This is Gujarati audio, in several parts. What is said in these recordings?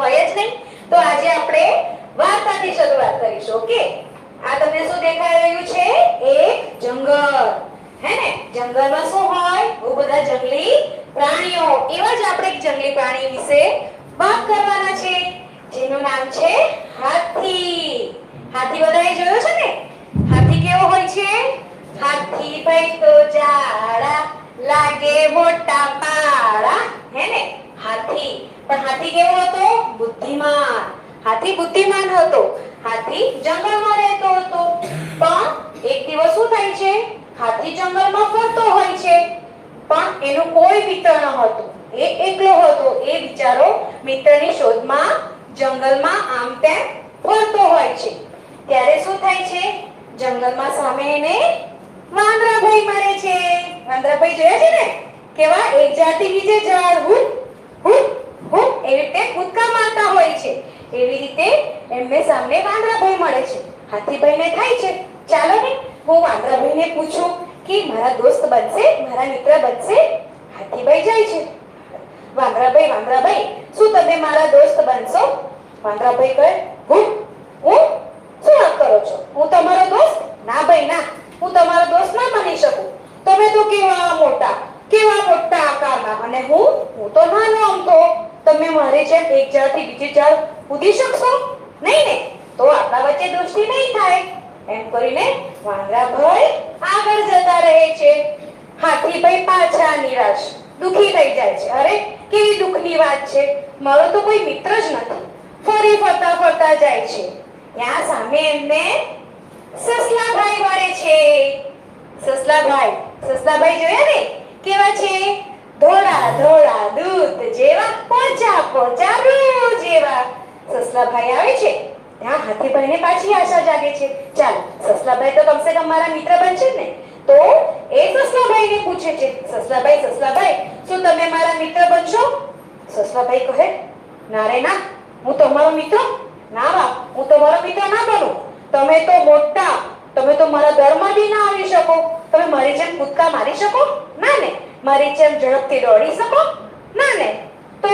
હોય જ નહીં. તો આજે આપણે વાર્તાથી શરૂઆત કરીશું. ઓકે, આ તમને શું દેખાઈ રહ્યું છે? એક જંગલ. હે ને? જંગલમાં શું હોય? બહુ બધા જંગલી પ્રાણીઓ. એવા જ આપણે એક જંગલી પ્રાણી વિશે વાત કરવાના છે, જેનું નામ છે હાથી. હાથી બધાએ જોયો છે ને? હાથી કેવો હોય છે? હાથી ભાઈ તો જાડા લાગે મોટા પાડા. હે ને? હાથી. પણ હાથી કેવો હતો? બુદ્ધિમાન. હાથી બુદ્ધિમાન હતો. હાથી જંગલમાં રહેતો હતો. પણ એક દિવસ શું થાય છે? હાથી જંગલમાં ફરતો હોય છે, પણ એનો કોઈ મિત્ર ન હતો. એ એકલો હતો. એ બિચારો મિત્રની શોધમાં જંગલમાં આમ તેમ ફરતો હોય છે. ત્યારે શું થાય છે? જંગલમાં સામે એને વાંદરાભાઈ મળે છે. વાંદરાભાઈ જોયા છે ને? કેવા એક ઝાડથી બીજે ઝાડ હુટ હુટ હુટ એવી રીતે કૂદકા મારતા હોય છે. એવી રીતે એમને સામે વાંદરાભાઈ મળે છે. હાથીભાઈને થાય છે, ચાલો ને હું વાંદરાભાઈને પૂછું કે મારા દોસ્ત બનશે, મારા મિત્ર બનશે. હાથીભાઈ જાય છે. વાંદરાભાઈ શું તમે મારા દોસ્ત બનશો? વાંદરાભાઈ કહે, હું શું વાત કરો છો? હું તમારો દોસ્ત? ના ભાઈ ના, હું તમારો દોસ્ત ના બની શકું. તમે તો કેવા મોટા આકારના, અને હું તો નાનો અમથો. તમે મારી જેમ એક ઝાડથી બીજી ઝાડ કૂદી શકશો નહીં ને? તો આપણા વચ્ચે દોસ્તી નહીં થાય. એમ કરીને વાંદરાભાઈ આગળ જતા રહે છે. હાથીભાઈ પાછા નિરાશ, દુખી થઈ જાય છે. અરે કેવી દુઃખની વાત છે, મારો તો કોઈ મિત્ર જ નથી. ફરી ફરતા જાય છે. ત્યાં સામે એમને સસલાભાઈ મળે છે. સસલાભાઈ જોયા ને? કેવા છે? ધોળા દૂધ જેવા, પોચા રૂ જેવા. સસલાભાઈ આવે છે. ત્યાં હાથીભાઈને પાછી આશા જાગે છે. ચાલો, સસલાભાઈ તો કમસે કમ મારા મિત્ર બનશે ને. તો એ સસલાભાઈને પૂછે છે, સસલાભાઈ શું તમે મારા મિત્ર બનશો? સસલાભાઈ કહે, ના રે ના, હું તમારો મિત્ર ના બાપ, હું તમારો મિત્ર ના બનું. તમે તો મોટા, તમે તો મારા દરમાંથી ના આવી શકો. તમે મારી જેમ કૂદકા મારી શકો? ના ને. મારી જેમ ઝડપથી દોડી શકો? ના ને. તો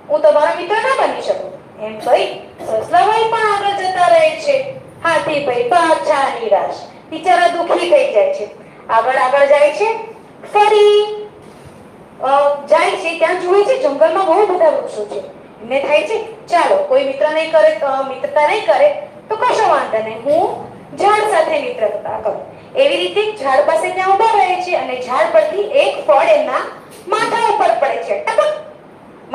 હું તમારો મિત્ર ના બની શકું. એમ કહી સસલાભાઈ પણ આગળ જતા રહે છે. હાથીભાઈ પાછા નિરાશ, બિચારા દુખી થઈ જાય છે. આગળ જાય છે. ફરી જાય છે. ત્યાં જુએ છે જંગલમાં બહુ બધા વૃક્ષો છે. એમને થાય છે, ચાલો કોઈ મિત્રતા નહીં કરે તો કશો વાંધો નહીં, હું ઝાડ સાથે મિત્રતા કરું. એવી રીતે ઝાડ પાસે ત્યાં ઊભા રહે છે, અને ઝાડ પરથી એક ફળ એમના માથા ઉપર પડે છે. ટપક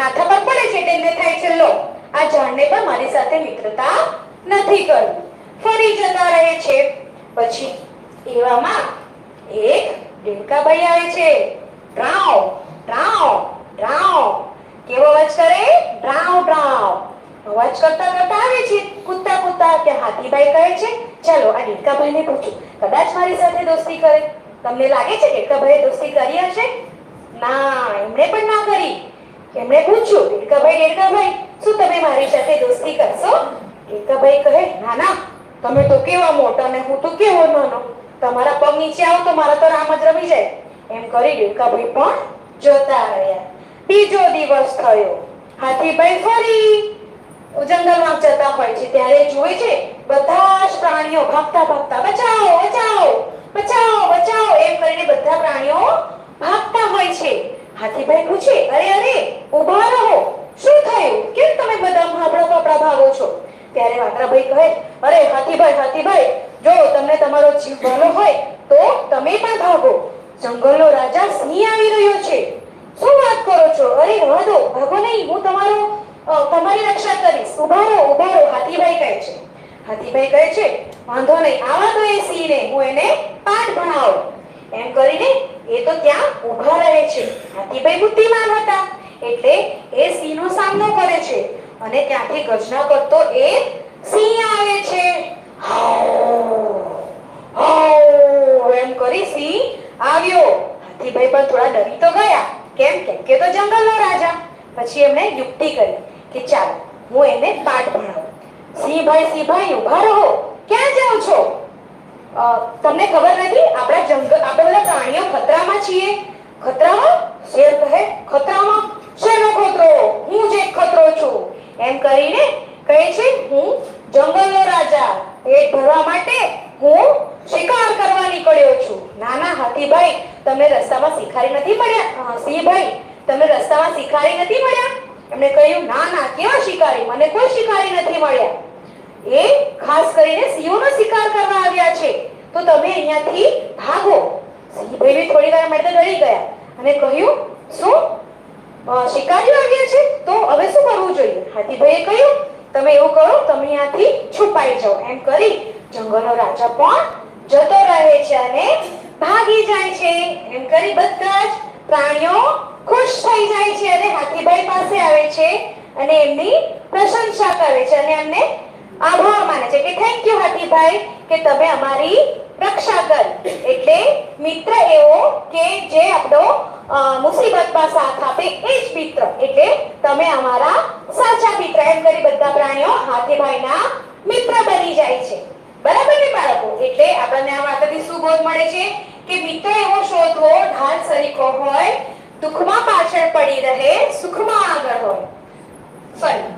માથા પર પડે છે. તેમને થાય છે, લો, આ ઝાડને પણ મારી સાથે મિત્રતા નથી કરવી. ફરી જતા રહે છે. પછી એવામાં એક દેડકાભાઈ આવે છે. ડ્રાવ ડ્રાવ ડ્રાવ કેવો અવાજ કરે? ડ્રાવ ડ્રાવ અવાજ કરતા આવે છે, કૂદતા કે હાથીભાઈ કહે છે, ચાલો આ દેડકાભાઈને પૂછું, કદાચ મારી સાથે દોસ્તી કરે. તમને લાગે છે દેડકાભાઈએ દોસ્તી કરી હશે? ના, એમણે પણ ના કરી. એમણે પૂછ્યું, દેડકાભાઈ શું તમે મારી સાથે દોસ્તી કરશો? દેડકાભાઈ કહે, ના, તમે તો કેવા મોટા ને હું તો કેવો નાનો. તમારા પગ નીચે આવો તો મારા તો રામ જ રમી જાય. એમ કરી દેડકાભાઈ પણ જતા રહ્યા. બીજો દિવસ થયો. હાથીભાઈ ફરી જંગલમાં જતા હોય છે. ત્યારે જોવે છે બધા જ પ્રાણીઓ ભાગતા બચાવો એમ કરીને બધા પ્રાણીઓ ભાગતા હોય છે. હાથીભાઈ પૂછે, અરે ઊભા રહો, શું થયું? કેમ તમે બધા ફાફડા ભાગો છો? ત્યારે વાંદરાભાઈ કહે, અરે હાથીભાઈ જો તમને તમારો જીવ ભલો હોય તો તમે પણ ભાગો. જંગલનો રાજા સિંહ આવી રહ્યો છે. શું વાત કરો છો? અરે રહેવા દો, ભાગો નહીં, હું તમારી રક્ષા કરીશ. ઊભા રહો, હાથીભાઈ કહે છે, વાંધો નહીં, આવા દો એ સિંહને, હું એને પાઠ ભણાવું. એમ કરીને એ તો ત્યાં ઊભા રહે છે. હાથીભાઈ બુદ્ધિમાન હતા એટલે એ સિંહનો સામનો કરે છે, અને ત્યાંથી ગર્જના કરતો એ સિંહ આવે છે. એમ કરી સિંહ આવ્યો. હાથીભાઈ પણ થોડા ડરી તો ગયા. કેમ કે તો જંગલનો રાજા. પછી એમણે યુક્તિ કરી કે ચાલો હું એને પાઠ ભણાવું. સિંહભાઈ ઊભા રહો, ક્યાં જાઓ છો? તમને ખબર નથી આપણે બધા પ્રાણીઓ ખતરામાં છીએ? ખતરામાં? શેર કહે, ખતરામાં? શેનો ખતરો? હું જ એક ખતરો છું. એમ કરીને કહે છે હું જંગલનો રાજા, પેટ ભરવા માટે હું શિકાર કરવા નીકળ્યો છું. નાના હાથીભાઈ, તમે રસ્તામાં શિકારી નથી મળ્યા? સિંહભાઈ, તમે રસ્તામાં શિકારી નથી મળ્યા? એમણે કહ્યું ના ના, કેવા શિકારી? મને કોઈ શિકારી નથી મળ્યા. એ ખાસ કરીને સિંહોનો શિકાર કરવા આવ્યા છે, તો તમે અહીંયાથી ભાગો. સિંહભાઈ થોડી વાર માટે ડરી ગયા અને કહ્યું શું શિકારીઓ આવ્યા છે, તો હવે શું કરવું જોઈએ? હાથીભાઈએ કહ્યું તમે એવું કરો, તમે અહીંયાથી છુપાઈ જાઓ. એમ કરી જંગલનો રાજા પણ જતો રહે છે અને ભાગી જાય છે. એમ કરી બધા જ પ્રાણીઓ ખુશ થઈ જાય છે અને હાથીભાઈ પાસે આવે છે અને એમની પ્રશંસા કરે છે અને એમને આભાર માને છે કે થેન્ક યુ હાથીભાઈ કે તમે અમારી રક્ષા કરી. એટલે મિત્ર એવો કે જે આપણો મુસીબતમાં સાથ આપે એ જ મિત્ર, એટલે તમે અમારા સાચા મિત્ર. એમ કરી બધા પ્રાણીઓ હાથીભાઈના મિત્ર બની જાય છે. બરાબર ને બાળકો? એટલે આપણને આ વાતથી શું બોધ મળે છે કે મિત્ર એવો શોધવો ઢાલ સરીખો હોય, દુઃખમાં પાછળ પડી રહે, સુખમાં આગળ હોય. સોરી,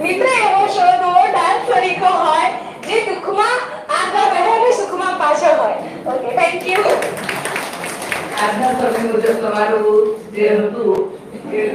મિત્ર એવો શોધવો ઢાલ સરીખો હોય, જે દુઃખમાં આગળ રહે અને સુખમાં પાછળ હોય. Okay, thank you. આજના સમય મુજબ તમારું જે હતું એ